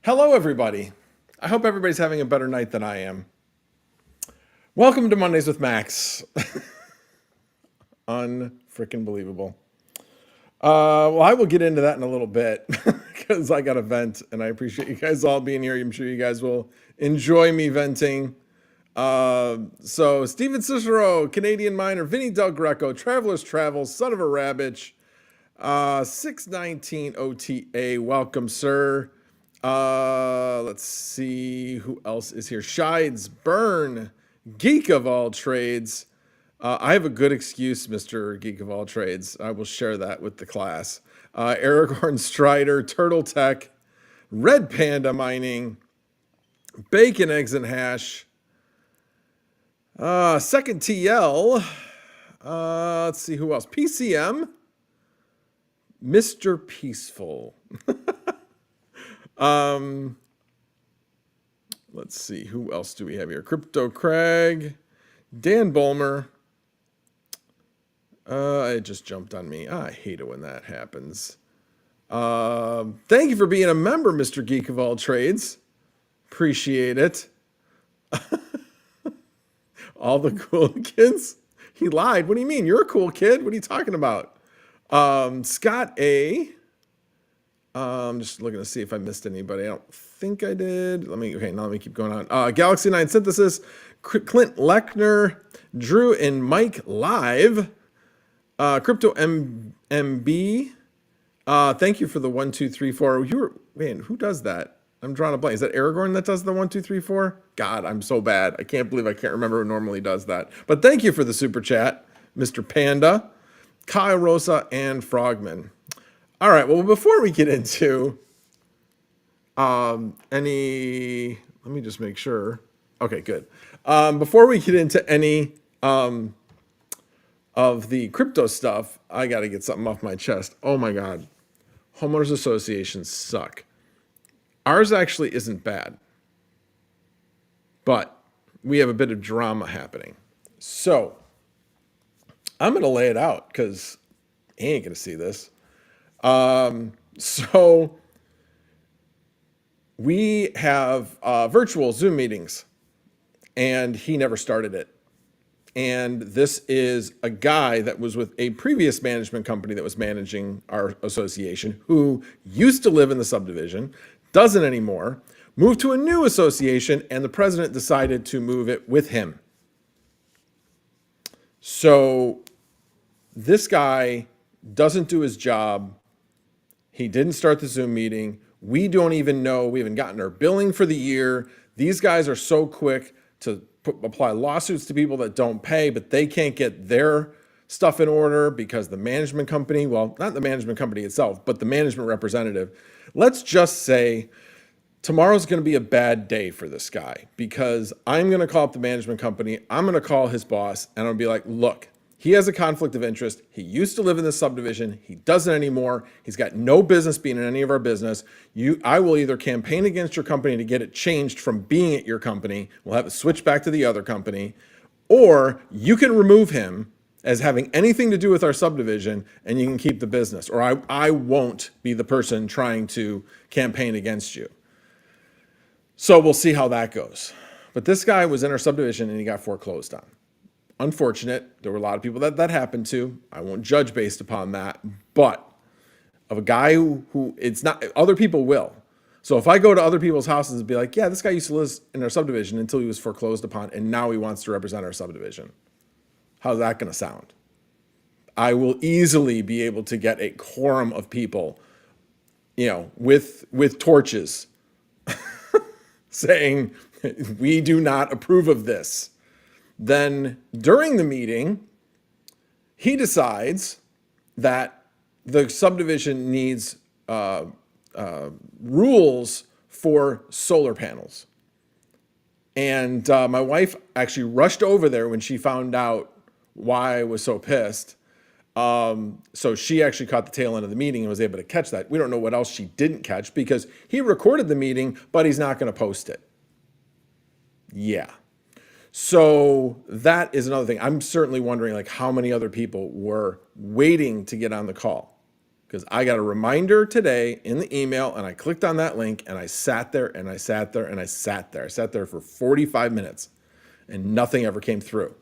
Hello, everybody. I hope everybody's having a better night than I am. Welcome to Mondays with Max. Unfrickin' believable. Well, I will get into that in a little bit because I got a vent, and I appreciate you guys all being here. I'm sure you guys will enjoy me venting. So, Steven Cicero, Canadian Miner, Vinny Del Greco, Traveler's Travels, Son of a Rabbit, 619 OTA, welcome, sir. Let's see who else is here. Shides, Burn, Geek of all trades. I have a good excuse, Mr. Geek of all trades. I will share that with the class. Aragorn Strider, Turtle Tech, Red Panda Mining, Bacon, Eggs, and Hash. Second TL. Let's see who else. PCM, Mr. Peaceful. Let's see, who else do we have here? Crypto Craig, Dan Bulmer. It just jumped on me. I hate it when that happens. Thank you for being a member, Mr. Geek of all trades. Appreciate it. All the cool kids. He lied. What do you mean? You're a cool kid. What are you talking about? Scott A. I'm just looking to see if I missed anybody. I don't think I did. Now let me keep going on. Galaxy 9 Synthesis, Clint Lechner, Drew and Mike Live, Crypto MB. Thank you for the 1, 2, 3, 4. Man, who does that? I'm drawing a blank. Is that Aragorn that does the 1, 2, 3, 4? God, I'm so bad. I can't believe I can't remember who normally does that. But thank you for the super chat, Mr. Panda, Kyle Rosa, and Frogman. All right, well, before we get into let me just make sure. Okay, good. Before we get into any of the crypto stuff, I got to get something off my chest. Oh my God. Homeowners associations suck. Ours actually isn't bad, but we have a bit of drama happening. So I'm going to lay it out because he ain't going to see this. So we have virtual Zoom meetings, and he never started it. And this is a guy that was with a previous management company that was managing our association, who used to live in the subdivision, doesn't anymore, moved to a new association, and the president decided to move it with him. So this guy doesn't do his job. He didn't start the Zoom meeting. We don't even know. We haven't gotten our billing for the year. These guys are so quick to apply lawsuits to people that don't pay, but they can't get their stuff in order because the management company, well, not the management company itself, but the management representative. Let's just say tomorrow's going to be a bad day for this guy because I'm going to call up the management company. I'm going to call his boss, and I'll be like, look, he has a conflict of interest. He used to live in this subdivision. He doesn't anymore. He's got no business being in any of our business. I will either campaign against your company to get it changed from being at your company. We'll have it switch back to the other company. Or you can remove him as having anything to do with our subdivision and you can keep the business. Or I won't be the person trying to campaign against you. So we'll see how that goes. But this guy was in our subdivision and he got foreclosed on. Unfortunate. There were a lot of people that happened to. I won't judge based upon that, but of a guy who it's not, other people will. So if I go to other people's houses and be like, yeah, this guy used to live in our subdivision until he was foreclosed upon, and now he wants to represent our subdivision. How's that going to sound? I will easily be able to get a quorum of people, with torches saying, we do not approve of this. Then during the meeting, he decides that the subdivision needs rules for solar panels. And my wife actually rushed over there when she found out why I was so pissed. So she actually caught the tail end of the meeting and was able to catch that. We don't know what else she didn't catch because he recorded the meeting, but he's not going to post it. Yeah. So that is another thing. I'm certainly wondering like how many other people were waiting to get on the call. Because I got a reminder today in the email and I clicked on that link and I sat there and I sat there and I sat there. I sat there for 45 minutes and nothing ever came through.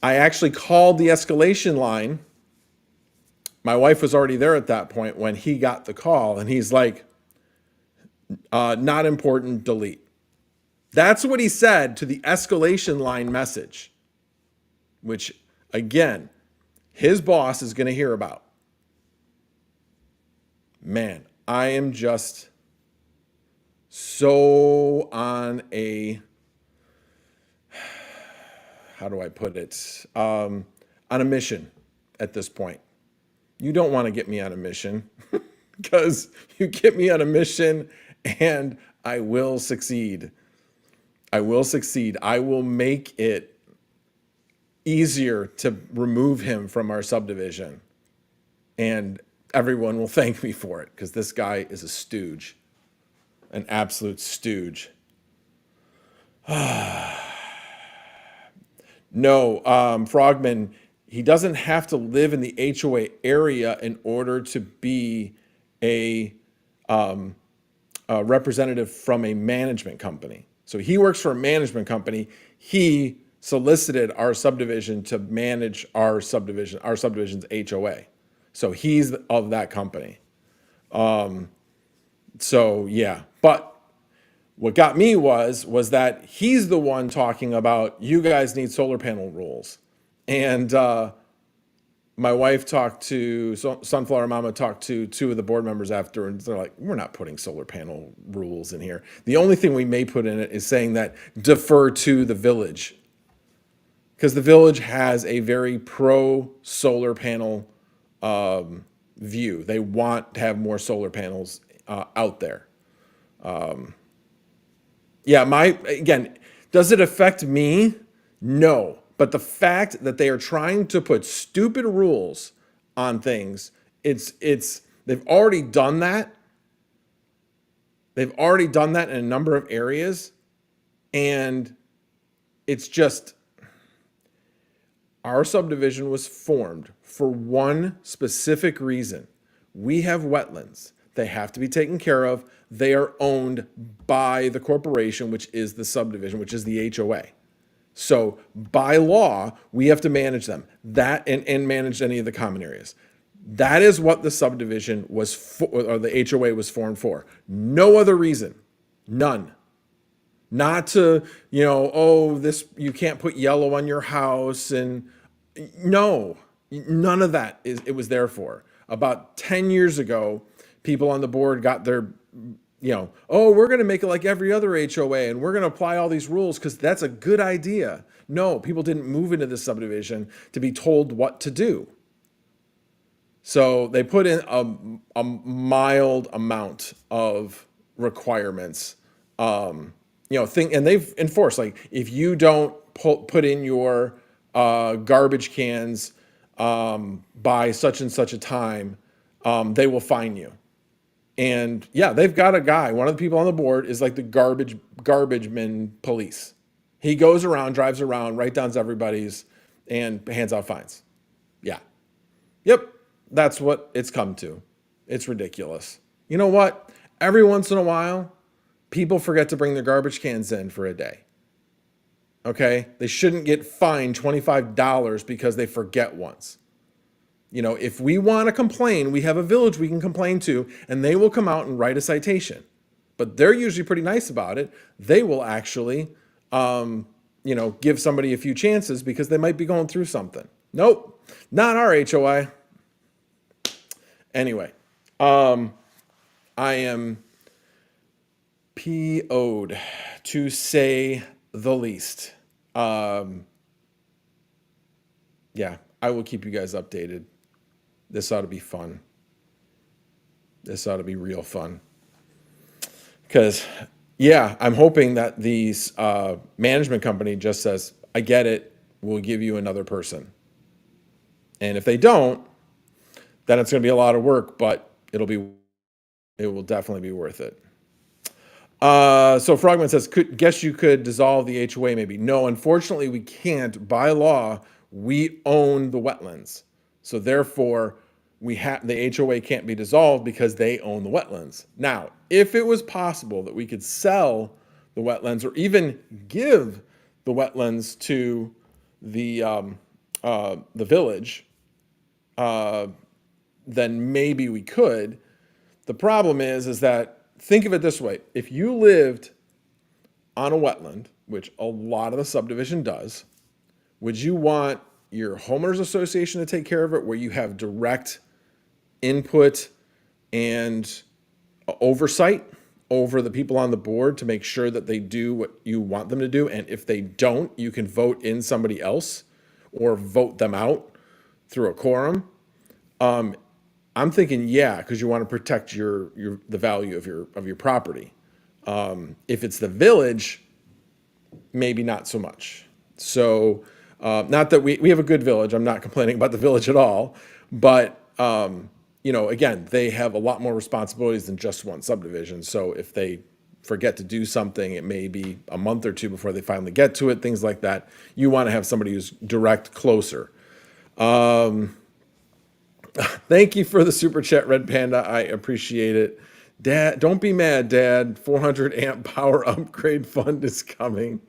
I actually called the escalation line. My wife was already there at that point when he got the call and he's like, not important, delete. That's what he said to the escalation line message, which again, his boss is going to hear about. Man, I am just so on a, how do I put it? On a mission at this point. You don't want to get me on a mission because you get me on a mission and I will succeed. I will succeed. I will make it easier to remove him from our subdivision. And everyone will thank me for it because this guy is a stooge, an absolute stooge. No, Frogman, he doesn't have to live in the HOA area in order to be a representative from a management company. So he works for a management company. He solicited our subdivision to manage our subdivision's HOA. So he's of that company. So yeah, but what got me was that he's the one talking about you guys need solar panel rules. And my wife talked to, Sunflower Mama talked to two of the board members after, and they're like, we're not putting solar panel rules in here. The only thing we may put in it is saying that defer to the village. Because the village has a very pro solar panel view. They want to have more solar panels out there. Yeah, again, does it affect me? No. But the fact that they are trying to put stupid rules on things, they've already done that. They've already done that in a number of areas. And it's just, our subdivision was formed for one specific reason. We have wetlands. They have to be taken care of. They are owned by the corporation, which is the subdivision, which is the HOA. So by law, we have to manage them and manage any of the common areas. That is what the subdivision was for, or the HOA was formed for. No other reason. None. Not to, you can't put yellow on your house and no, none of that it was there for. About 10 years ago, people on the board got their, we're going to make it like every other HOA and we're going to apply all these rules because that's a good idea. No, people didn't move into this subdivision to be told what to do. So they put in a mild amount of requirements, and they've enforced, like, if you don't put in your garbage cans by such and such a time, they will fine you. And yeah, they've got a guy, one of the people on the board is like the garbage man police. He goes around, drives around, writes down everybody's and hands out fines. Yeah. Yep. That's what it's come to. It's ridiculous. You know what? Every once in a while, people forget to bring their garbage cans in for a day. Okay? They shouldn't get fined $25 because they forget once. If we want to complain, we have a village we can complain to, and they will come out and write a citation. But they're usually pretty nice about it. They will actually, give somebody a few chances because they might be going through something. Nope, not our HOI. Anyway, I am PO'd, to say the least. Yeah, I will keep you guys updated. This ought to be fun. This ought to be real fun. Because, yeah, I'm hoping that these management company just says, I get it, we'll give you another person. And if they don't, then it's going to be a lot of work, but it will definitely be worth it. So Frogman says, guess you could dissolve the HOA maybe. No, unfortunately we can't. By law, we own the wetlands. So therefore, the HOA can't be dissolved because they own the wetlands. Now, if it was possible that we could sell the wetlands or even give the wetlands to the village, then maybe we could. The problem is that, think of it this way. If you lived on a wetland, which a lot of the subdivision does, would you want your homeowners association to take care of it, where you have direct input and oversight over the people on the board to make sure that they do what you want them to do? And if they don't, you can vote in somebody else or vote them out through a quorum. I'm thinking, yeah, because you want to protect the value of your property. If it's the village, maybe not so much. So, not that we have a good village. I'm not complaining about the village at all. But, again, they have a lot more responsibilities than just one subdivision. So if they forget to do something, it may be a month or two before they finally get to it, things like that. You want to have somebody who's direct, closer. Thank you for the super chat, Red Panda. I appreciate it. Dad, don't be mad, Dad. 400 amp power upgrade fund is coming.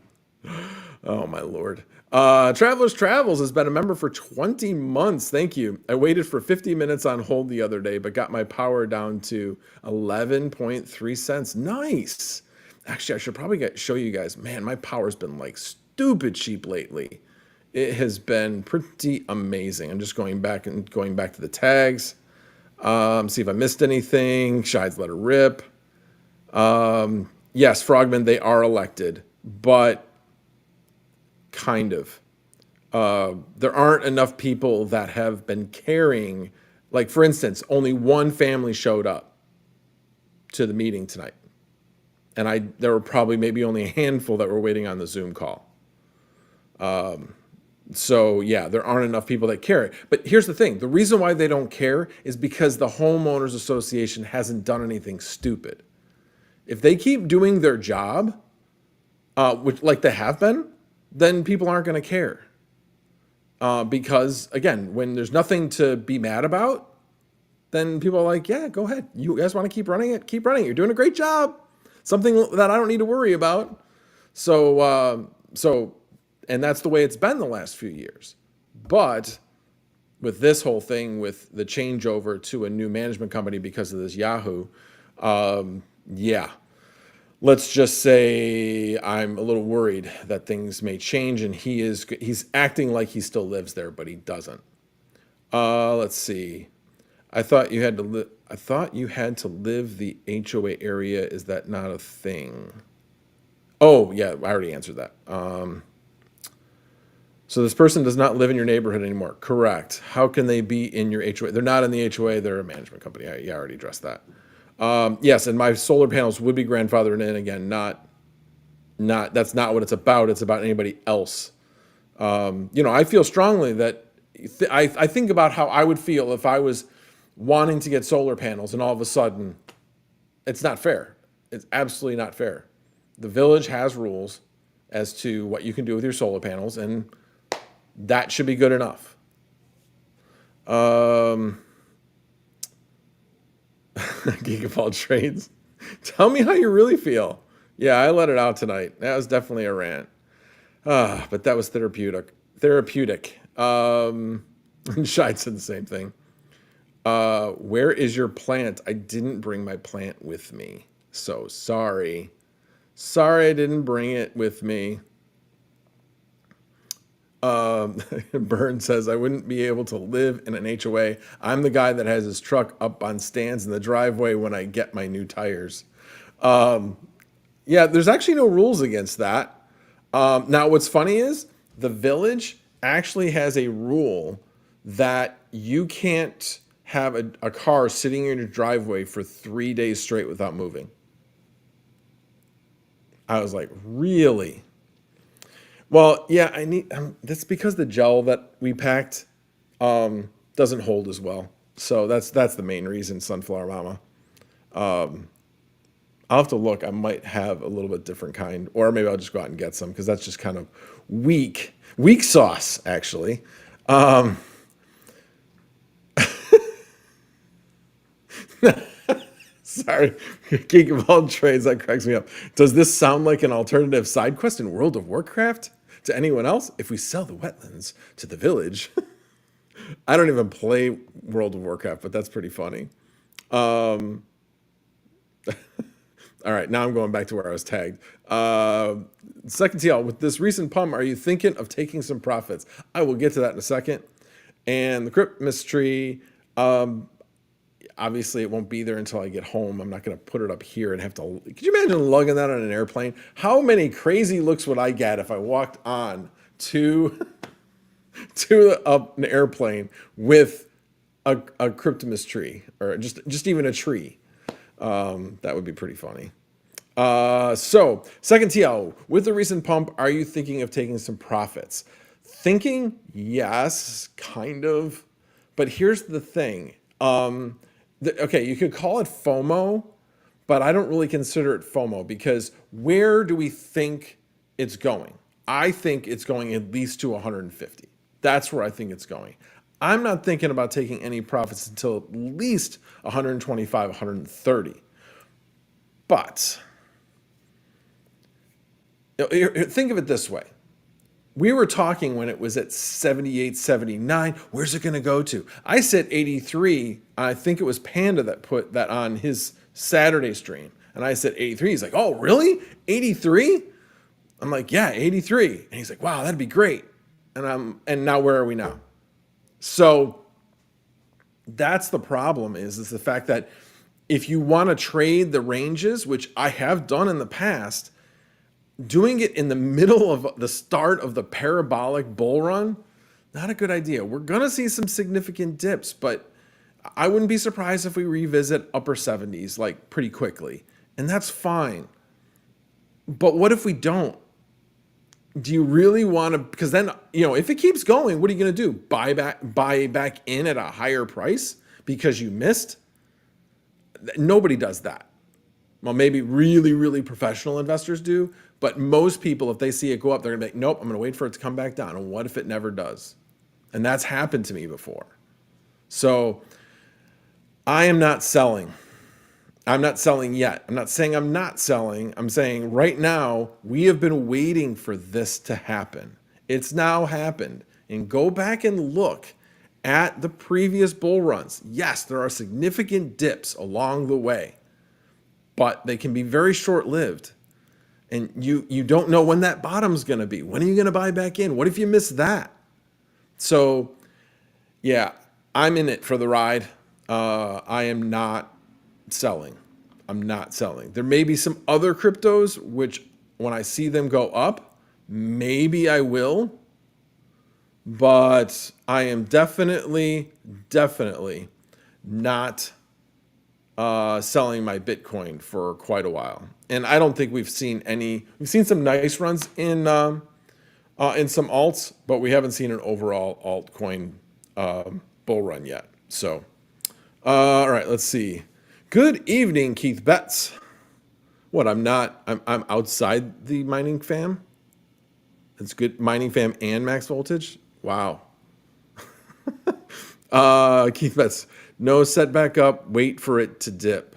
Oh, my Lord. Travelers Travels has been a member for 20 months. Thank you. I waited for 50 minutes on hold the other day, but got my power down to 11.3 cents. Nice. Actually, I should probably show you guys. Man, my power's been like stupid cheap lately. It has been pretty amazing. I'm just going back to the tags. See if I missed anything. Shides let her rip. Yes, Frogman, they are elected, but kind of. There aren't enough people that have been carrying. Like, for instance, only one family showed up to the meeting tonight. And there were probably maybe only a handful that were waiting on the Zoom call. So yeah, there aren't enough people that care. But here's the thing. The reason why they don't care is because the Homeowners Association hasn't done anything stupid. If they keep doing their job, which like they have been, then people aren't going to care. Because again, when there's nothing to be mad about, then people are like, yeah, go ahead. You guys want to keep running it? Keep running it. You're doing a great job. Something that I don't need to worry about. And that's the way it's been the last few years. But with this whole thing, with the changeover to a new management company because of this Yahoo, yeah, let's just say I'm a little worried that things may change, and he's acting like he still lives there, but he doesn't. Let's see. I thought you had to live the HOA area. Is that not a thing? Oh yeah, I already answered that. So this person does not live in your neighborhood anymore. Correct. How can they be in your HOA? They're not in the HOA. They're a management company. I already addressed that. Yes, and my solar panels would be grandfathered in. Again, that's not what it's about. It's about anybody else. I feel strongly that I think about how I would feel if I was wanting to get solar panels and all of a sudden it's not fair. It's absolutely not fair. The village has rules as to what you can do with your solar panels, and that should be good enough. Gigaball trades. Tell me how you really feel. Yeah, I let it out tonight. That was definitely a rant. But that was therapeutic. And Shide said the same thing. Where is your plant? I didn't bring my plant with me. So sorry. Sorry I didn't bring it with me. Byrne says, I wouldn't be able to live in an HOA. I'm the guy that has his truck up on stands in the driveway when I get my new tires. Yeah, there's actually no rules against that. Now, what's funny is the village actually has a rule that you can't have a car sitting in your driveway for 3 days straight without moving. I was like, really? Well, yeah, that's because the gel that we packed doesn't hold as well. So that's the main reason, Sunflower Mama. I'll have to look. I might have a little bit different kind, or maybe I'll just go out and get some because that's just kind of weak sauce, actually. Sorry, Geek of all trades, that cracks me up. Does this sound like an alternative side quest in World of Warcraft to anyone else? If we sell the wetlands to the village. I don't even play World of Warcraft, but that's pretty funny. All right, now I'm going back to where I was tagged. Second TL, with this recent pump, are you thinking of taking some profits? I will get to that in a second. And the Crypt Mystery, obviously it won't be there until I get home. I'm not going to put it up here and have to. Could you imagine lugging that on an airplane? How many crazy looks would I get if I walked on to an airplane with a Cryptomus tree, or just even a tree? That would be pretty funny. So second TL, with the recent pump, are you thinking of taking some profits? Thinking, yes, kind of. But here's the thing. Okay, you could call it FOMO, but I don't really consider it FOMO because where do we think it's going? I think it's going at least to 150. That's where I think it's going. I'm not thinking about taking any profits until at least 125, 130. But think of it this way. We were talking when it was at 78, 79. Where's it going to go to? I said 83. I think it was Panda that put that on his Saturday stream. And I said 83. He's like, oh, really? 83? I'm like, yeah, 83. And he's like, wow, that'd be great. And now where are we now? So that's the problem is the fact that if you want to trade the ranges, which I have done in the past, doing it in the middle of the start of the parabolic bull run, not a good idea. We're going to see some significant dips, but I wouldn't be surprised if we revisit upper 70s like pretty quickly. And that's fine. But what if we don't? Do you really want to, because then, if it keeps going, what are you going to do? Buy back in at a higher price because you missed? Nobody does that. Well, maybe really, really professional investors do, but most people, if they see it go up, they're going to be like, nope, I'm going to wait for it to come back down. And what if it never does? And that's happened to me before. So I am not selling. I'm not selling yet. I'm not saying I'm not selling. I'm saying right now, we have been waiting for this to happen. It's now happened. And go back and look at the previous bull runs. Yes, there are significant dips along the way, but they can be very short-lived. And you don't know when that bottom's going to be. When are you going to buy back in? What if you miss that? So, yeah, I'm in it for the ride. I am not selling. I'm not selling. There may be some other cryptos which when I see them go up, maybe I will. But I am definitely not selling my Bitcoin for quite a while. And I don't think we've seen some nice runs in some alts, but we haven't seen an overall altcoin bull run yet. So, all right, let's see. Good evening, Keith Betts. What, I'm outside the mining fam? It's good, mining fam and max voltage? Wow. Keith Betts, no, set back up, wait for it to dip.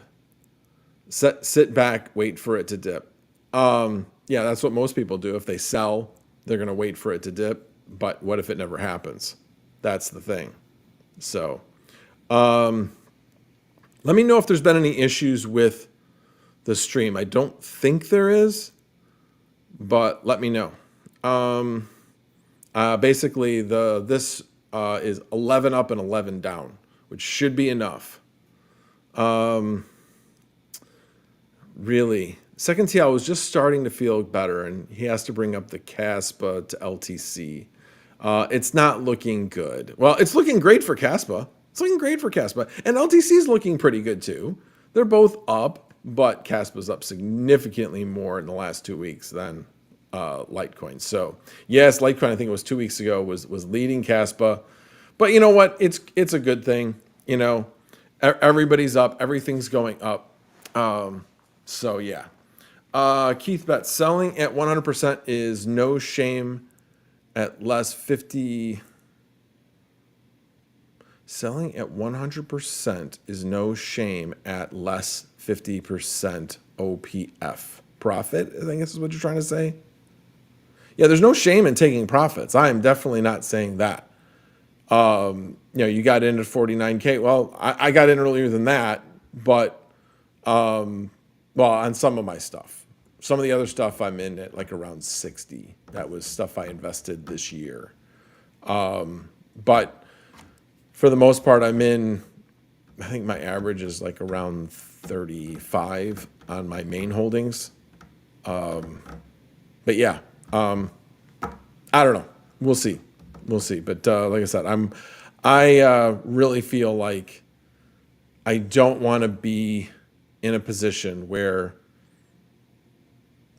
Sit back, wait for it to dip. Yeah, that's what most people do. If they sell, they're going to wait for it to dip. But what if it never happens? That's the thing. So, let me know if there's been any issues with the stream. I don't think there is, but let me know. Basically, this is 11 up and 11 down, which should be enough. Really, second TL was just starting to feel better, and he has to bring up the Caspa to LTC. It's not looking good. Well, it's looking great for Caspa. It's looking great for Caspa, and LTC is looking pretty good too. They're both up, but Caspa's up significantly more in the last 2 weeks than Litecoin. So yes, Litecoin, I think it was 2 weeks ago, was leading Caspa. But you know what? It's a good thing. Everybody's up. Everything's going up. So yeah. Keith Bet, selling at 100% is no shame at less 50. Selling at 100% is no shame at less 50% OPF. Profit, I think this is what you're trying to say. Yeah, there's no shame in taking profits. I am definitely not saying that. You got in at 49K. Well, I got in earlier than that, but, well, on some of my stuff. Some of the other stuff I'm in at like around 60. That was stuff I invested this year. But for the most part, I'm in, I think my average is like around 35 on my main holdings. But yeah, I don't know. We'll see. We'll see. But like I said, I really feel like I don't want to be in a position where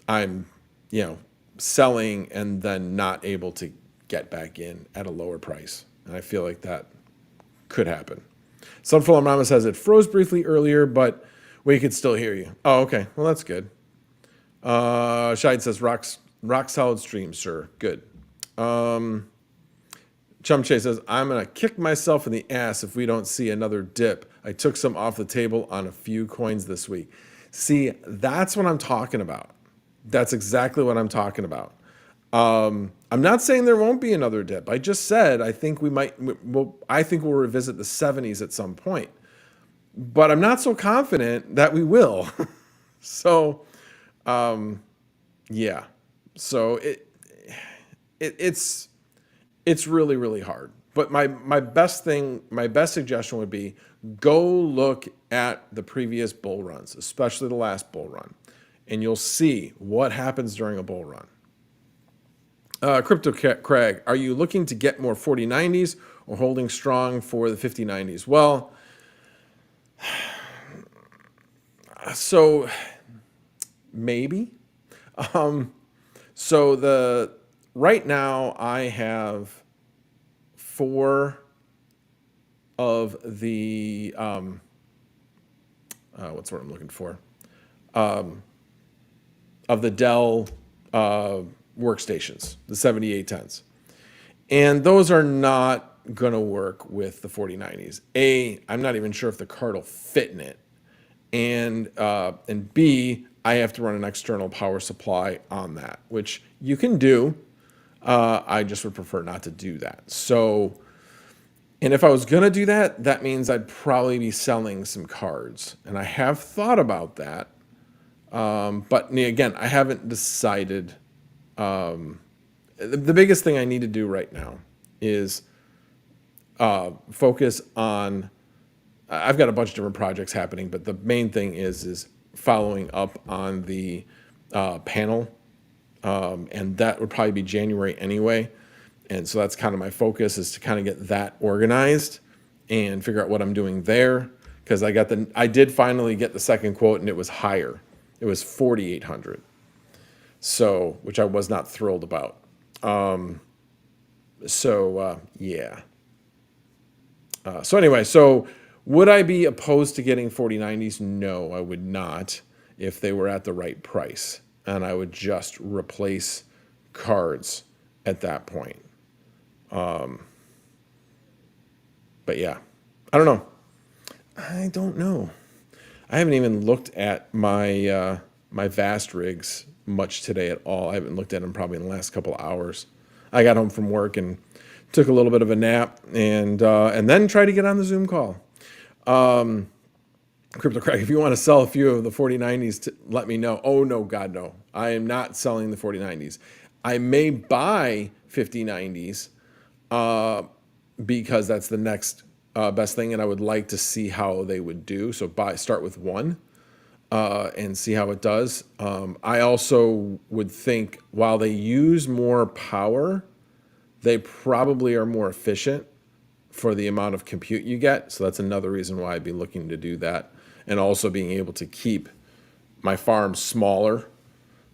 I'm, selling and then not able to get back in at a lower price. And I feel like that could happen. Sunflower Mama says it froze briefly earlier, but we could still hear you. Oh, okay. Well, that's good. Shide says rock solid stream, sir. Good. Chumche says, I'm going to kick myself in the ass if we don't see another dip. I took some off the table on a few coins this week. See, that's what I'm talking about. That's exactly what I'm talking about. I'm not saying there won't be another dip. I just said I think I think we'll revisit the 70s at some point. But I'm not so confident that we will. So, yeah. So it's really, really hard. But my best suggestion would be go look at the previous bull runs, especially the last bull run, and you'll see what happens during a bull run. Crypto Craig, are you looking to get more 4090s or holding strong for the 5090s? Well, so maybe. So right now I have 4 of the what's what I'm looking for, of the Dell workstations, the 7810s, and those are not gonna work with the 4090s. I'm not even sure if the card will fit in it, and B, I have to run an external power supply on that, which you can do. I just would prefer not to do that. So, and if I was going to do that, that means I'd probably be selling some cards. And I have thought about that. But again, I haven't decided. The biggest thing I need to do right now is focus on, I've got a bunch of different projects happening, but the main thing is following up on the panel. And that would probably be January anyway. And so that's kind of my focus, is to kind of get that organized and figure out what I'm doing there. Because I did finally get the second quote, and it was higher. It was 4,800. So, which I was not thrilled about. Yeah. So anyway, so would I be opposed to getting 4090s? No, I would not, if they were at the right price. And I would just replace cards at that point. But yeah, I don't know. I don't know. I haven't even looked at my my Vast rigs much today at all. I haven't looked at them probably in the last couple of hours. I got home from work and took a little bit of a nap, and then tried to get on the Zoom call. Crypto Craig, if you want to sell a few of the 4090s, let me know. Oh, no, God, no. I am not selling the 4090s. I may buy 5090s because that's the next best thing, and I would like to see how they would do. So start with one and see how it does. I also would think while they use more power, they probably are more efficient for the amount of compute you get. So that's another reason why I'd be looking to do that. And also being able to keep my farm smaller.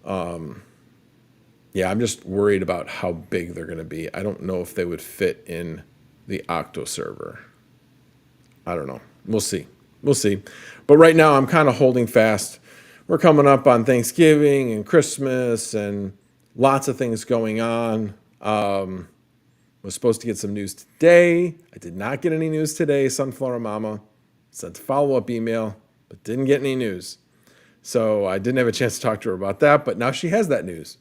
Yeah, I'm just worried about how big they're going to be. I don't know if they would fit in the Octo server. I don't know. We'll see. We'll see. But right now, I'm kind of holding fast we're coming up on Thanksgiving and Christmas and lots of things going on. Was supposed to get some news today. I did not get any news today. Sunflower Mama sent a follow-up email, but didn't get any news. So I didn't have a chance to talk to her about that, but now she has that news.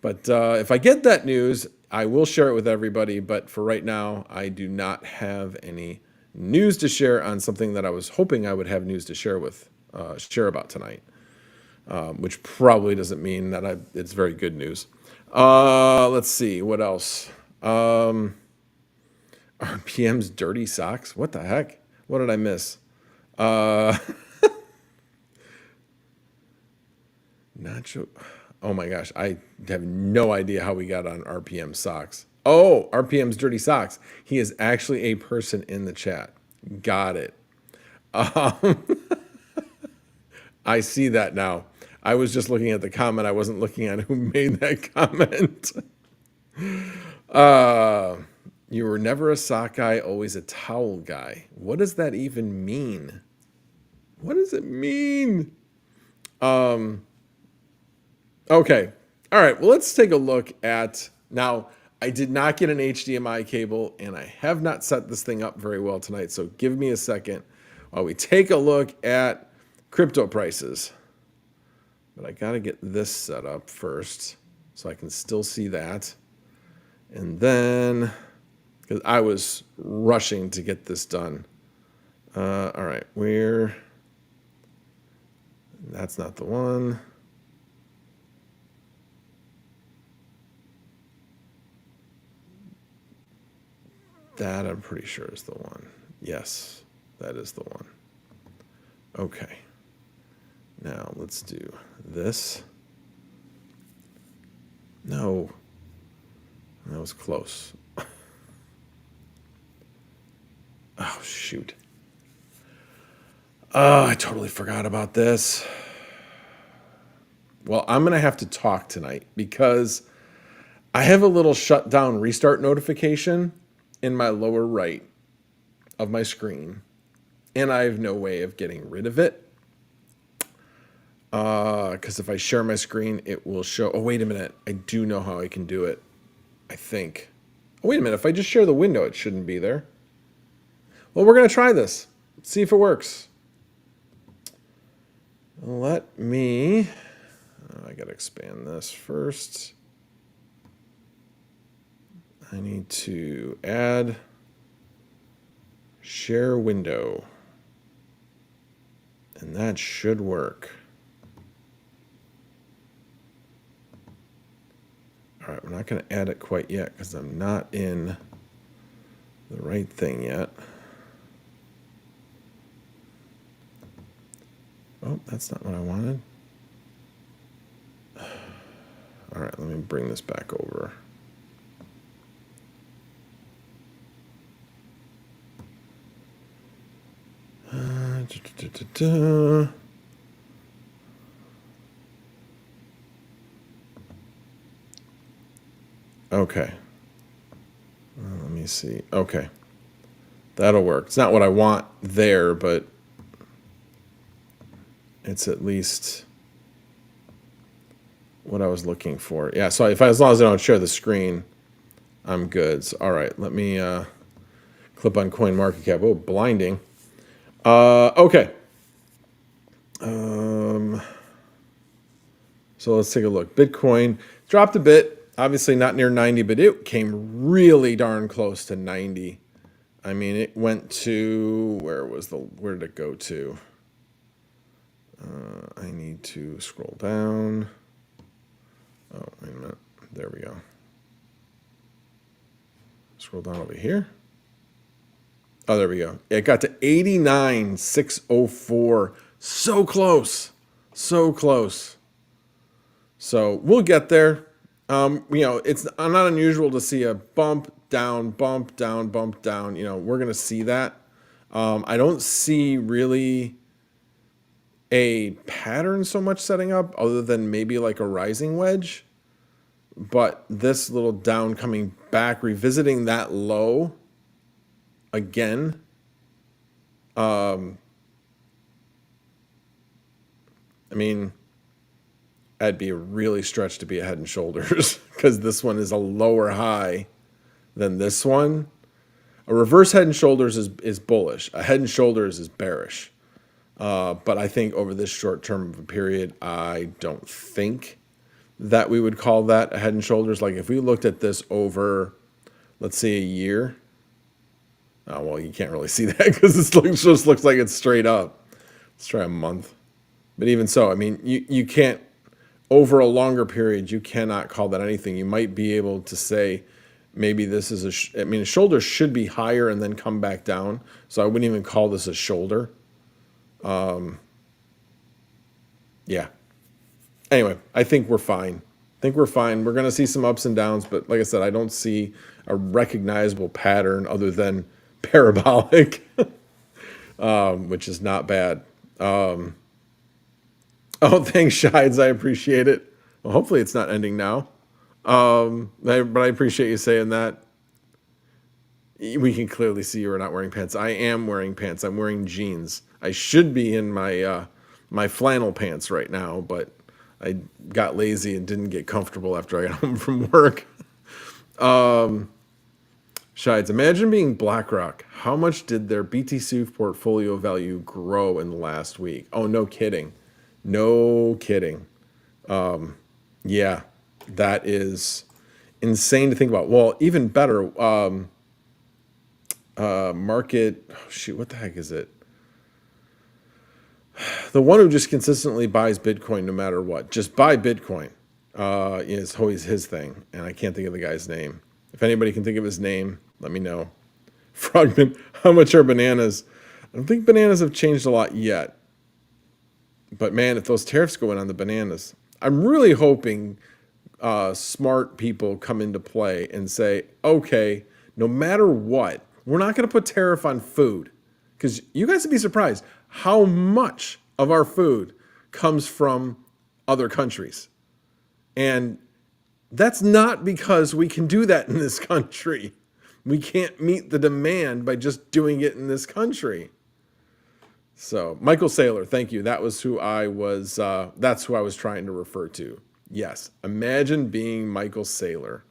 But if I get that news, I will share it with everybody. But for right now, I do not have any news to share on something that I was hoping I would have news to share about tonight, which probably doesn't mean that it's very good news. Let's see, what else? RPM's dirty socks. What the heck? What did I miss? Nacho. Oh my gosh, I have no idea how we got on RPM socks. Oh, RPM's dirty socks. He is actually a person in the chat. Got it. I see that now. I was just looking at the comment. I wasn't looking at who made that comment. You were never a sock guy, always a towel guy. What does that even mean? What does it mean? Okay. All right. Well, let's take a look at now. I did not get an HDMI cable, and I have not set this thing up very well tonight. So give me a second while we take a look at crypto prices. But I got to get this set up first so I can still see that. And then, because I was rushing to get this done. All right, that's not the one. That I'm pretty sure is the one. Yes, that is the one. Okay. Now let's do this. No. That was close. Oh, shoot. Oh, I totally forgot about this. Well, I'm going to have to talk tonight because I have a little shutdown restart notification in my lower right of my screen, and I have no way of getting rid of it. Because if I share my screen, it will show. Oh, wait a minute. I do know how I can do it. I think. Oh, wait a minute. If I just share the window, it shouldn't be there. Well, we're going to try this. Let's see if it works. Let me. I got to expand this first. I need to add share window. And that should work. All right, we're not going to add it quite yet because I'm not in the right thing yet. Oh, that's not what I wanted. All right, let me bring this back over. Okay. Let me see. Okay. That'll work. It's not what I want there, but it's at least what I was looking for. Yeah, so as long as I don't share the screen, I'm good. So, all right, let me clip on CoinMarketCap. Oh, blinding. Okay. So let's take a look. Bitcoin dropped a bit. Obviously not near 90, but it came really darn close to 90. I mean, it went to, where did it go to? I need to scroll down. Oh, wait a minute. There we go. Scroll down over here. Oh, there we go. It got to 89,604. So close. So close. So we'll get there. It's not unusual to see a bump down, bump down, bump down. We're going to see that. I don't see really a pattern so much setting up other than maybe like a rising wedge. But this little down coming back, revisiting that low again. I mean, that'd be a really stretch to be a Head and Shoulders because this one is a lower high than this one. A reverse Head and Shoulders is bullish. A Head and Shoulders is bearish. But I think over this short term of a period, I don't think that we would call that a Head and Shoulders. Like if we looked at this over, let's say, a year. Oh, well, you can't really see that because this just looks like it's straight up. Let's try a month. But even so, I mean, you can't, over a longer period, you cannot call that anything. You might be able to say, maybe this is I mean, a shoulder should be higher and then come back down. So I wouldn't even call this a shoulder. Yeah. Anyway, I think we're fine. We're going to see some ups and downs, but like I said, I don't see a recognizable pattern other than parabolic, which is not bad. Oh, thanks, Shides. I appreciate it. Well, hopefully it's not ending now. But I appreciate you saying that. We can clearly see you're not wearing pants. I am wearing pants. I'm wearing jeans. I should be in my my flannel pants right now, but I got lazy and didn't get comfortable after I got home from work. Shides, imagine being BlackRock. How much did their BTC portfolio value grow in the last week? Oh, no kidding. No kidding. Yeah, that is insane to think about. Well, even better, market, oh, shoot, what the heck is it? The one who just consistently buys Bitcoin no matter what. Just buy Bitcoin is always his thing. And I can't think of the guy's name. If anybody can think of his name, let me know. Frogman, how much are bananas? I don't think bananas have changed a lot yet. But man, if those tariffs go in on the bananas, I'm really hoping smart people come into play and say, okay, no matter what, we're not going to put tariff on food. Because you guys would be surprised how much of our food comes from other countries. And that's not because we can do that in this country. We can't meet the demand by just doing it in this country. So, Michael Saylor, thank you. That was who I was, that's who I was trying to refer to. Yes, imagine being Michael Saylor,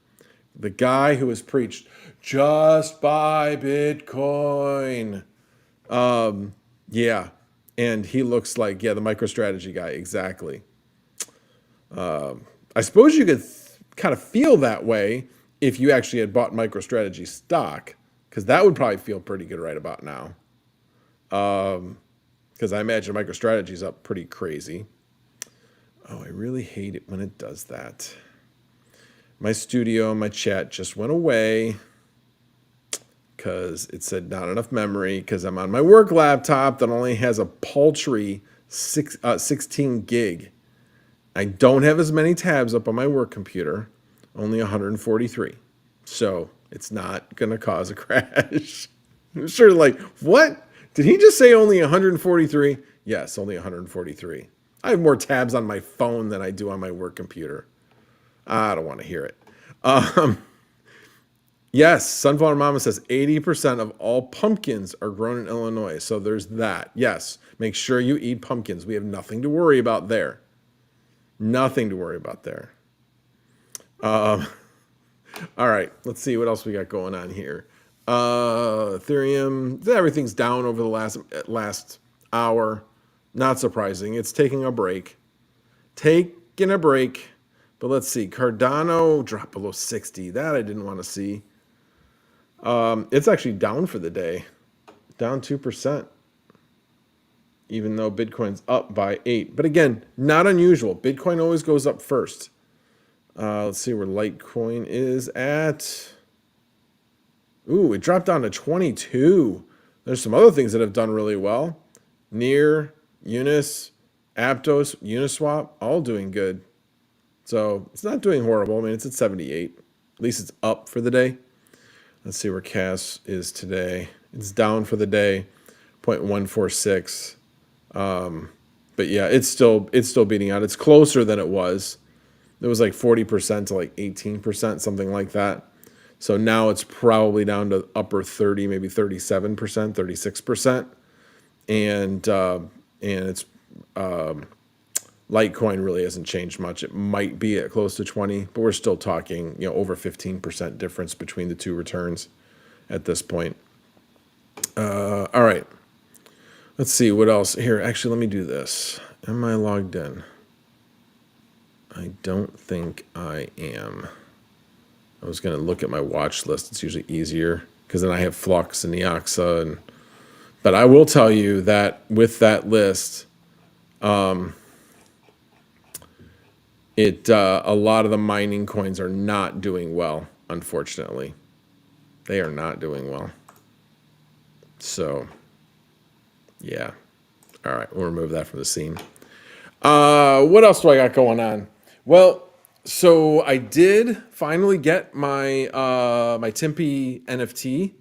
the guy who has preached, just buy Bitcoin. Yeah, and he looks like, yeah, the MicroStrategy guy, exactly. I suppose you could kind of feel that way if you actually had bought MicroStrategy stock, because that would probably feel pretty good right about now. Because I imagine MicroStrategy's up pretty crazy. Oh, I really hate it when it does that. My studio, my chat just went away because it said not enough memory because I'm on my work laptop that only has a paltry 16 gig. I don't have as many tabs up on my work computer, only 143. So it's not going to cause a crash. I'm sure like, what? Did he just say only 143? Yes, only 143. I have more tabs on my phone than I do on my work computer. I don't want to hear it. Yes, Sunflower Mama says 80% of all pumpkins are grown in Illinois. So there's that. Yes, make sure you eat pumpkins. We have nothing to worry about there. Nothing to worry about there. All right, let's see what else we got going on here. Ethereum, everything's down over the last hour. Not surprising. It's taking a break. But let's see. Cardano dropped below 60. That I didn't want to see. It's actually down for the day. Down 2%. Even though Bitcoin's up by 8. But again, not unusual. Bitcoin always goes up first. Let's see where Litecoin is at. Ooh, it dropped down to 22. There's some other things that have done really well. Near, Unis, Aptos, Uniswap, all doing good. So it's not doing horrible. I mean, it's at 78. At least it's up for the day. Let's see where CAS is today. It's down for the day, 0.146. But yeah, it's still beating out. It's closer than it was. It was like 40% to like 18%, something like that. So now it's probably down to upper 30, maybe 37%, 36%. And it's Litecoin really hasn't changed much. It might be at close to 20, but we're still talking, over 15% difference between the two returns at this point. All right. Let's see what else here. Actually, let me do this. Am I logged in? I don't think I am. I was going to look at my watch list. It's usually easier because then I have Flux and Neoxa. But I will tell you that with that list, a lot of the mining coins are not doing well, unfortunately. They are not doing well. So, yeah. All right, we'll remove that from the scene. What else do I got going on? Well, so I did finally get my my Tempy NFT.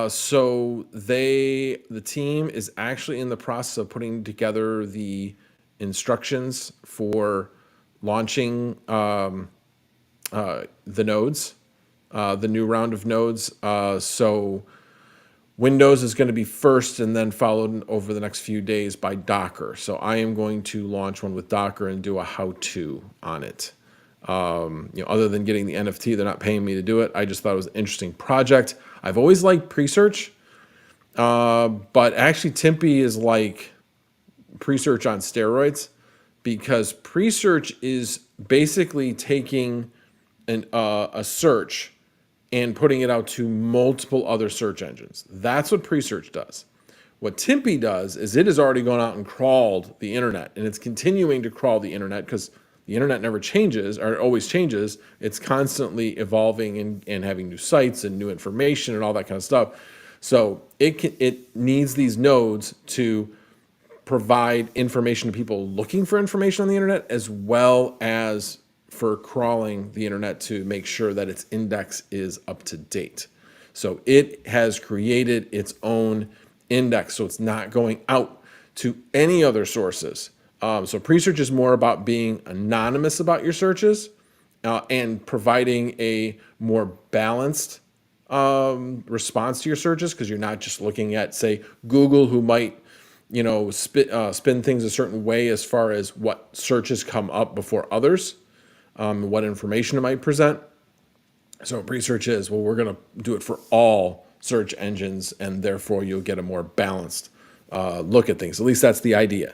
So the team is actually in the process of putting together the instructions for launching the nodes, the new round of nodes. So Windows is going to be first and then followed over the next few days by Docker. So I am going to launch one with Docker and do a how-to on it. Other than getting the NFT, they're not paying me to do it. I just thought it was an interesting project. I've always liked pre-search, but actually Tempy is like pre-search on steroids because pre-search is basically taking a search and putting it out to multiple other search engines. That's what pre-search does. What Tempy does is it has already gone out and crawled the internet, and it's continuing to crawl the internet because the internet never changes, or it always changes. It's constantly evolving and having new sites and new information and all that kind of stuff. So it needs these nodes to provide information to people looking for information on the internet, as well as for crawling the internet to make sure that its index is up to date. So it has created its own index, so it's not going out to any other sources. So pre-search is more about being anonymous about your searches and providing a more balanced response to your searches, because you're not just looking at, say, Google, who might spin things a certain way as far as what searches come up before others, what information it might present. So pre-search is, well, we're going to do it for all search engines, and therefore you'll get a more balanced look at things. At least that's the idea.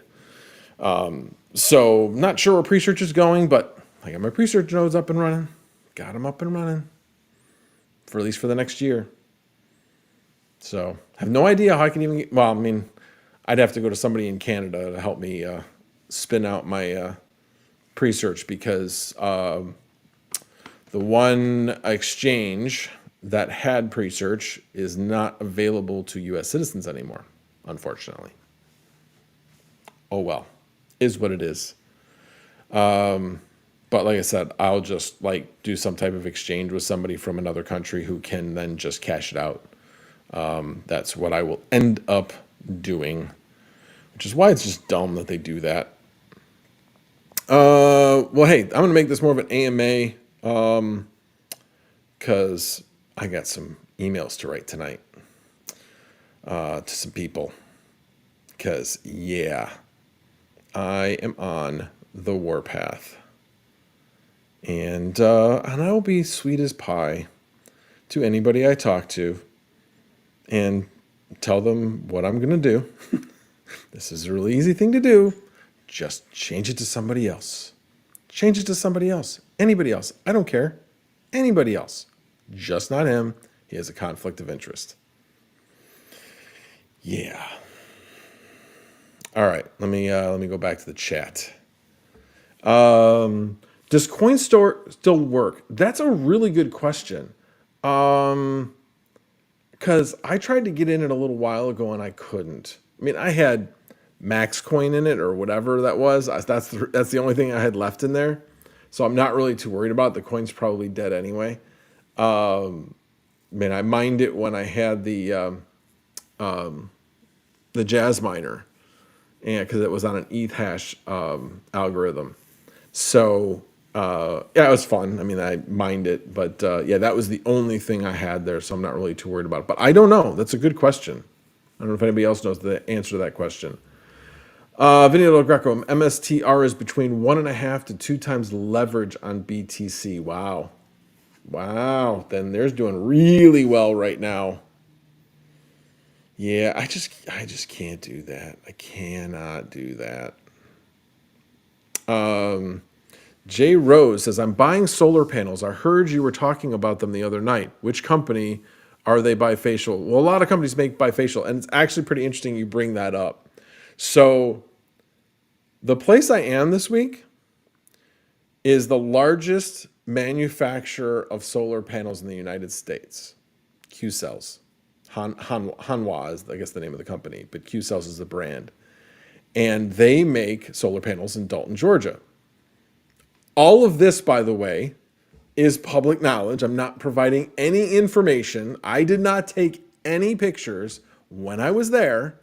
So not sure where pre-search is going, but I got my pre-search nodes up and running. Got them up and running for at least for the next year. So I have no idea how I can even get, well, I mean, I'd have to go to somebody in Canada to help me spin out my pre-search, because the one exchange that had pre-search is not available to U.S. citizens anymore, unfortunately. Oh well, is what it is. But like I said, I'll just do some type of exchange with somebody from another country who can then just cash it out. That's what I will end up doing, which is why it's just dumb that they do that. Well, hey, I'm going to make this more of an AMA because I got some emails to write tonight to some people. Because, yeah, I am on the warpath. And I will be sweet as pie to anybody I talk to and tell them what I'm going to do. This is a really easy thing to do. Just change it to somebody else. Change it to somebody else. Anybody else. I don't care. Anybody else. Just not him. He has a conflict of interest. Yeah. All right. Let me go back to the chat. Does CoinStore still work? That's a really good question. Because I tried to get in it a little while ago and I couldn't. I mean, I had Max Coin in it or whatever that was. That's the only thing I had left in there. So I'm not really too worried about it. The coin's probably dead anyway. I mean, I mined it when I had the Jazz miner, and because it was on an ETH hash algorithm. So yeah, it was fun. I mean, I mined it, but yeah, that was the only thing I had there. So I'm not really too worried about it. But I don't know. That's a good question. I don't know if anybody else knows the answer to that question. Vinilo Greco, MSTR is between 1.5 to 2 times leverage on BTC. Wow. Wow. Then there's doing really well right now. Yeah, I just can't do that. I cannot do that. Jay Rose says, I'm buying solar panels. I heard you were talking about them the other night. Which company are they bifacial? Well, a lot of companies make bifacial, and it's actually pretty interesting you bring that up. So the place I am this week is the largest manufacturer of solar panels in the United States, Q-Cells. Hanwha is, I guess, the name of the company, but Q-Cells is the brand. And they make solar panels in Dalton, Georgia. All of this, by the way, is public knowledge. I'm not providing any information. I did not take any pictures when I was there,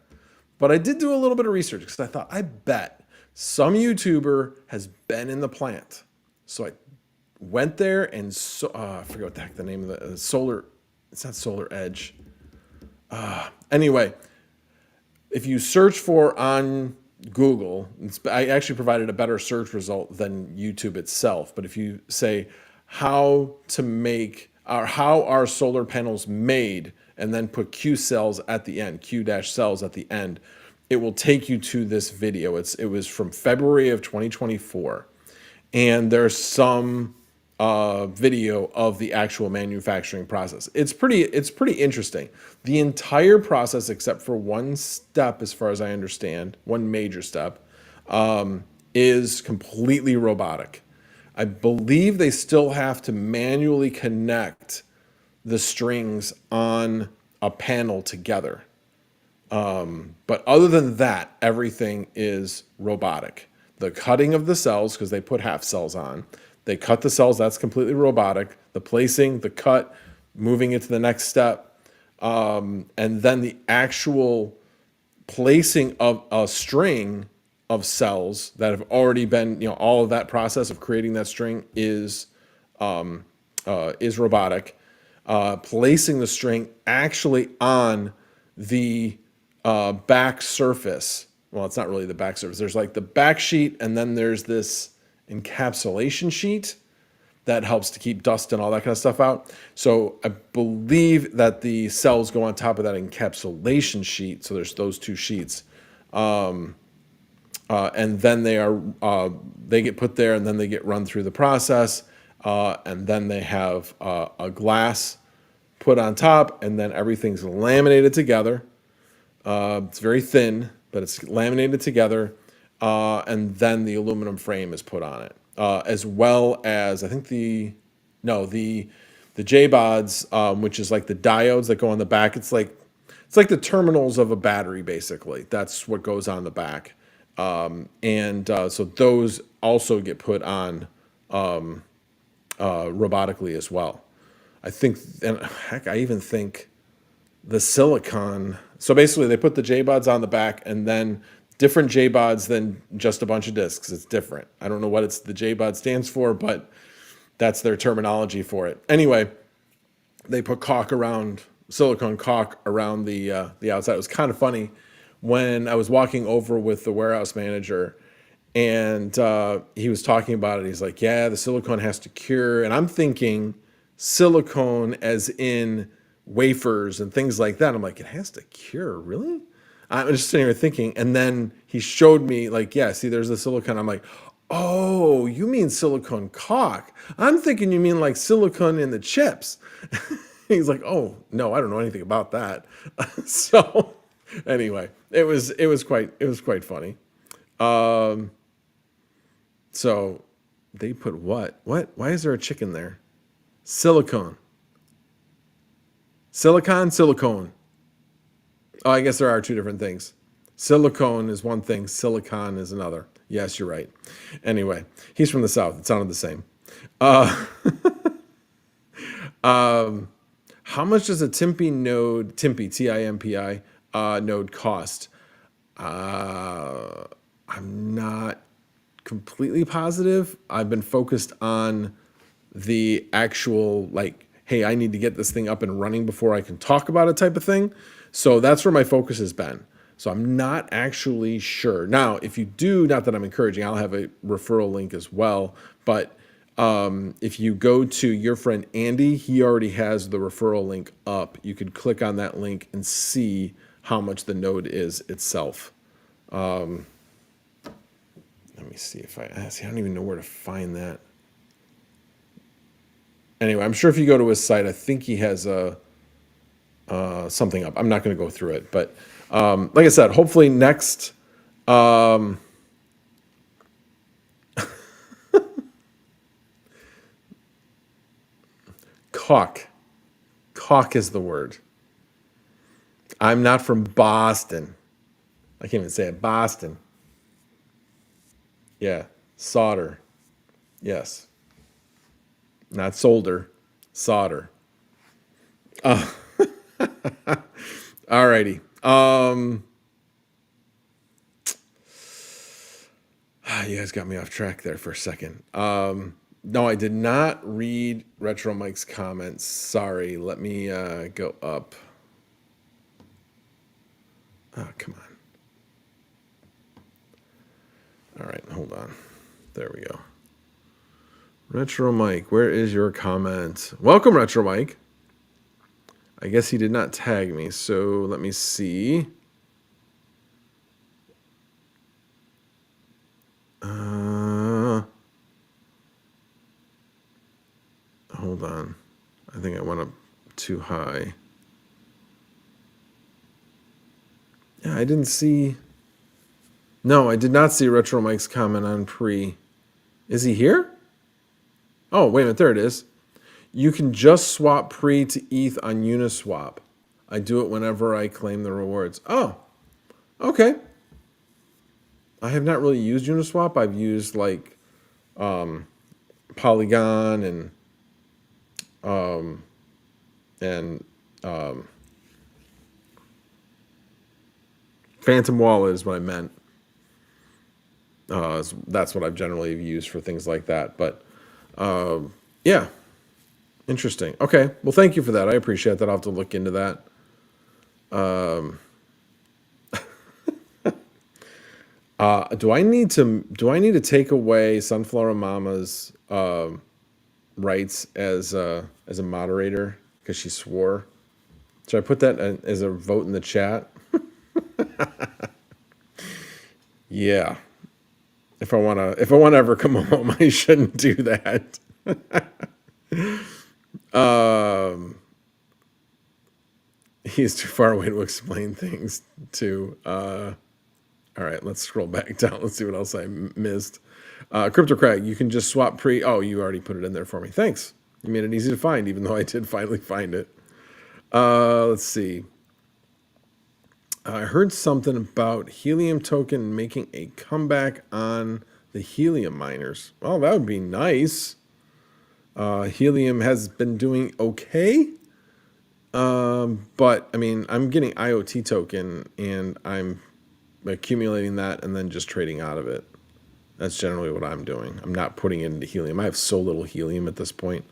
but I did do a little bit of research because I thought, I bet some YouTuber has been in the plant. So I went there and I forget what the heck the name of the solar, it's not Solar Edge. Anyway, if you search for on Google, I actually provided a better search result than YouTube itself. But if you say how to make or how are solar panels made and then put Q cells at the end, Q-cells at the end, it will take you to this video. It was from February of 2024. And there's some video of the actual manufacturing process. It's pretty interesting. The entire process, except for one step, as far as I understand, one major step, is completely robotic. I believe they still have to manually connect the strings on a panel together. But other than that, everything is robotic. The cutting of the cells, because they put half cells on, they cut the cells, that's completely robotic. The placing, the cut, moving it to the next step, and then the actual placing of a string of cells that have already been, all of that process of creating that string is robotic. Placing the string actually on the back surface. Well, it's not really the back surface. There's like the back sheet, and then there's this encapsulation sheet that helps to keep dust and all that kind of stuff out. So I believe that the cells go on top of that encapsulation sheet. So there's those two sheets. And then they get put there, and then they get run through the process. And then they have a glass put on top, and then everything's laminated together. It's very thin, but it's laminated together. And then the aluminum frame is put on it, as well as I think the JBODs, which is like the diodes that go on the back. It's like the terminals of a battery, basically. That's what goes on the back, so those also get put on robotically as well. I think, and heck, I even think the silicon. So basically, they put the JBODs on the back, and then different JBODs than just a bunch of disks. It's different. I don't know what the JBOD stands for, but that's their terminology for it. Anyway, they put silicone caulk around the outside. It was kind of funny when I was walking over with the warehouse manager, and he was talking about it. He's like, yeah, the silicone has to cure. And I'm thinking silicone as in wafers and things like that. I'm like, it has to cure, really? I'm just sitting here thinking, and then he showed me, like, yeah, see, there's the silicone. I'm like, oh, you mean silicone caulk? I'm thinking you mean like silicone in the chips. He's like, oh, no, I don't know anything about that. So anyway, it was quite funny. So they put what? Why is there a chicken there? Silicone. Silicone. Oh, I guess there are two different things. Silicone is one thing, silicon is another. Yes, you're right. Anyway, he's from the South. It sounded the same. How much does a Tempy node, Timpi, node cost? I'm not completely positive. I've been focused on the actual, hey, I need to get this thing up and running before I can talk about it type of thing. So that's where my focus has been. So I'm not actually sure. Now, if you do, not that I'm encouraging, I'll have a referral link as well. But if you go to your friend Andy, he already has the referral link up. You could click on that link and see how much the node is itself. Let me see if I don't even know where to find that. Anyway, I'm sure if you go to his site, I think he has something up. I'm not going to go through it, but like I said, hopefully next. Caulk is the word. I'm not from Boston. I can't even say it. Boston. Yeah. Solder. Yes. Not solder. Solder. Alrighty. You guys got me off track there for a second. No, I did not read Retro Mike's comments. Sorry. Let me go up. Oh, come on. All right, hold on. There we go. Retro Mike, where is your comment? Welcome, Retro Mike. I guess he did not tag me, so let me see. Hold on. I think I went up too high. Yeah, I didn't see. No, I did not see Retro Mike's comment on pre. Is he here? Oh, wait a minute. There it is. You can just swap pre to ETH on Uniswap. I do it whenever I claim the rewards. Oh, okay. I have not really used Uniswap. I've used like Polygon and Phantom Wallet is what I meant. That's what I've generally used for things like that. But yeah, interesting. Okay, well, thank you for that. I appreciate that. I'll have to look into that. Do I need to take away Sunflower Mama's rights as a moderator because she swore? Should I put that as a vote in the chat? Yeah. If I wanna ever come home, I shouldn't do that. He's too far away to explain things to. All right, let's scroll back down. Let's see what else I missed. Crypto Craig, you can just swap pre. Oh, you already put it in there for me. Thanks. You made it easy to find, even though I did finally find it. Let's see. I heard something about Helium token making a comeback on the Helium miners. Well, that would be nice. Helium has been doing okay. But I mean, I'm getting IoT token and I'm accumulating that and then just trading out of it. That's generally what I'm doing. I'm not putting it into Helium. I have so little Helium at this point.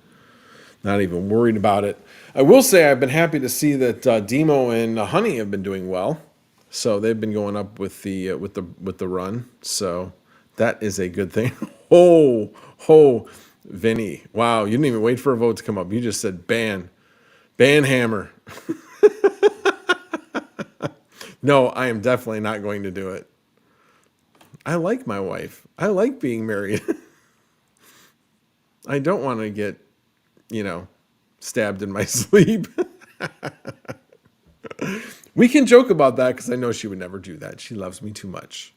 Not even worried about it. I will say I've been happy to see that Demo and Honey have been doing well. So they've been going up with the run. So that is a good thing. Ho, Vinny. Wow, you didn't even wait for a vote to come up. You just said ban hammer. No, I am definitely not going to do it. I like my wife. I like being married. I don't want to get, stabbed in my sleep. We can joke about that because I know she would never do that. She loves me too much.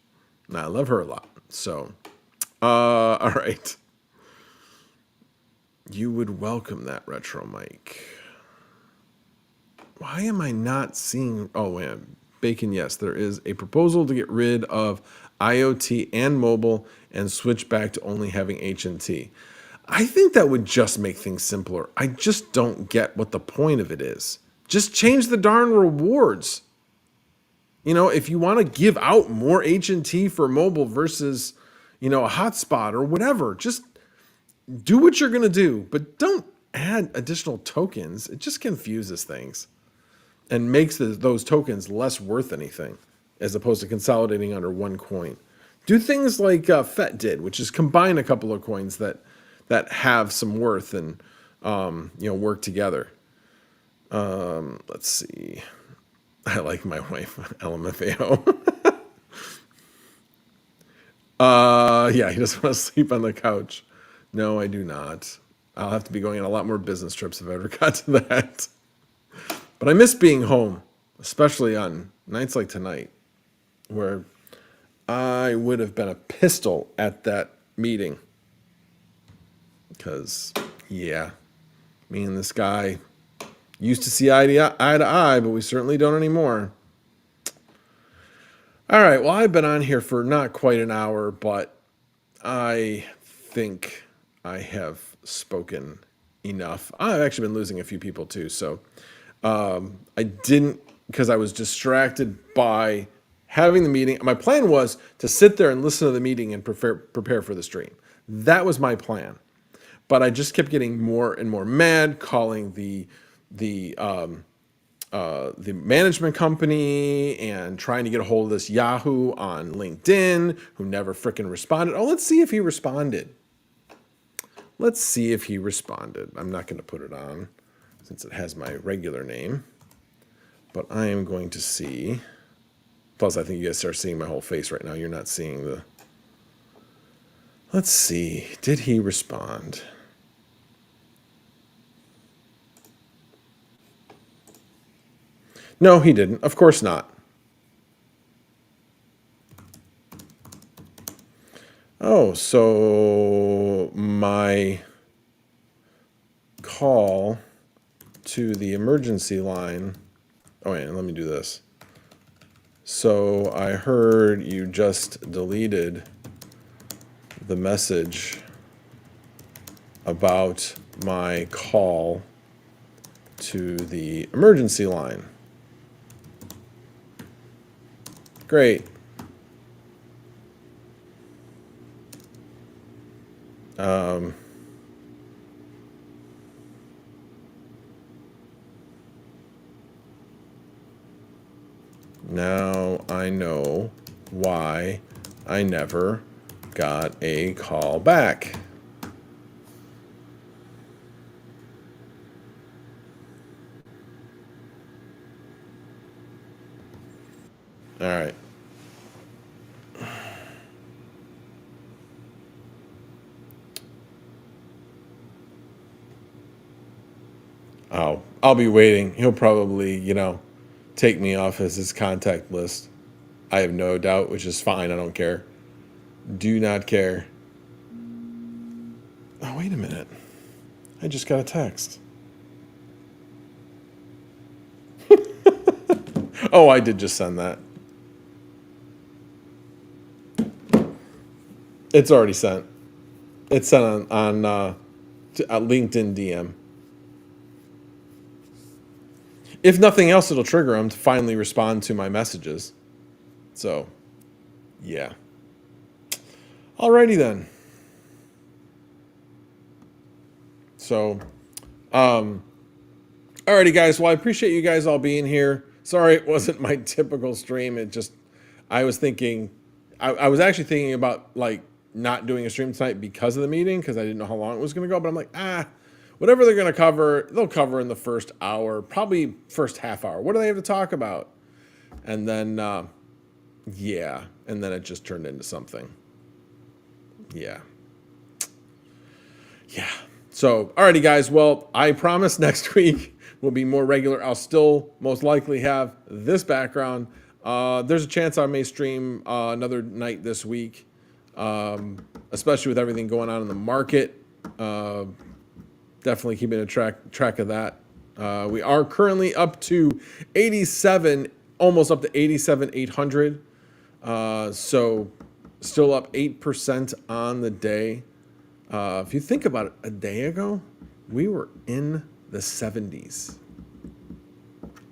And I love her a lot. So, all right. You would welcome that, Retro Mike. Why am I not seeing... Oh, man. Bacon, yes. There is a proposal to get rid of IoT and mobile and switch back to only having HNT. I think that would just make things simpler. I just don't get what the point of it is. Just change the darn rewards. If you want to give out more HNT for mobile versus, a hotspot or whatever, just do what you're going to do. But don't add additional tokens. It just confuses things and makes those tokens less worth anything. as opposed to consolidating under one coin. Do things like FET did, which is combine a couple of coins that have some worth and work together. Let's see. I like my wife, LMFAO. Yeah, he doesn't want to sleep on the couch. No, I do not. I'll have to be going on a lot more business trips if I ever got to that. But I miss being home, especially on nights like tonight, where I would have been a pistol at that meeting. Because, yeah, me and this guy used to see eye to eye, but we certainly don't anymore. All right, well, I've been on here for not quite an hour, but I think I have spoken enough. I've actually been losing a few people too, so I didn't, because I was distracted by having the meeting. My plan was to sit there and listen to the meeting and prepare for the stream. That was my plan. But I just kept getting more and more mad, calling the management company and trying to get a hold of this Yahoo on LinkedIn who never frickin' responded. Oh, let's see if he responded. Let's see if he responded. I'm not going to put it on since it has my regular name, but I am going to see. Plus, I think you guys are seeing my whole face right now. You're not seeing the. Let's see. Did he respond? No, he didn't. Of course not. Oh, so my call to the emergency line. Oh, wait, let me do this. So I heard you just deleted the message about my call to the emergency line. Great. Now I know why I never got a call back. All right. I'll be waiting. He'll probably, take me off as his contact list. I have no doubt, which is fine. I don't care. Do not care. Oh, wait a minute. I just got a text. Oh, I did just send that. It's already sent. It's sent on LinkedIn DM. If nothing else, it'll trigger him to finally respond to my messages. So, yeah. Alrighty then. So, alrighty guys. Well, I appreciate you guys all being here. Sorry it wasn't my typical stream. I was thinking, I was actually thinking about like not doing a stream tonight because of the meeting, because I didn't know how long it was going to go. But I'm like, whatever they're going to cover, they'll cover in the first hour, probably first half hour. What do they have to talk about? And then, yeah. And then it just turned into something. Yeah. Yeah. So, alrighty, guys. Well, I promise next week will be more regular. I'll still most likely have this background. There's a chance I may stream another night this week, especially with everything going on in the market. Definitely keeping a track of that. We are currently up to 87, almost up to 87,800. So still up 8% on the day. If you think about it, a day ago, we were in the 70s.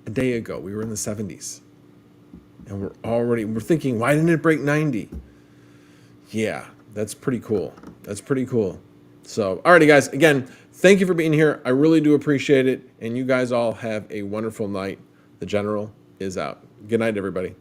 A day ago, we were in the 70s. And we're thinking, why didn't it break 90? Yeah, that's pretty cool. That's pretty cool. So, alrighty, guys. Again, thank you for being here. I really do appreciate it. And you guys all have a wonderful night. The General is out. Good night, everybody.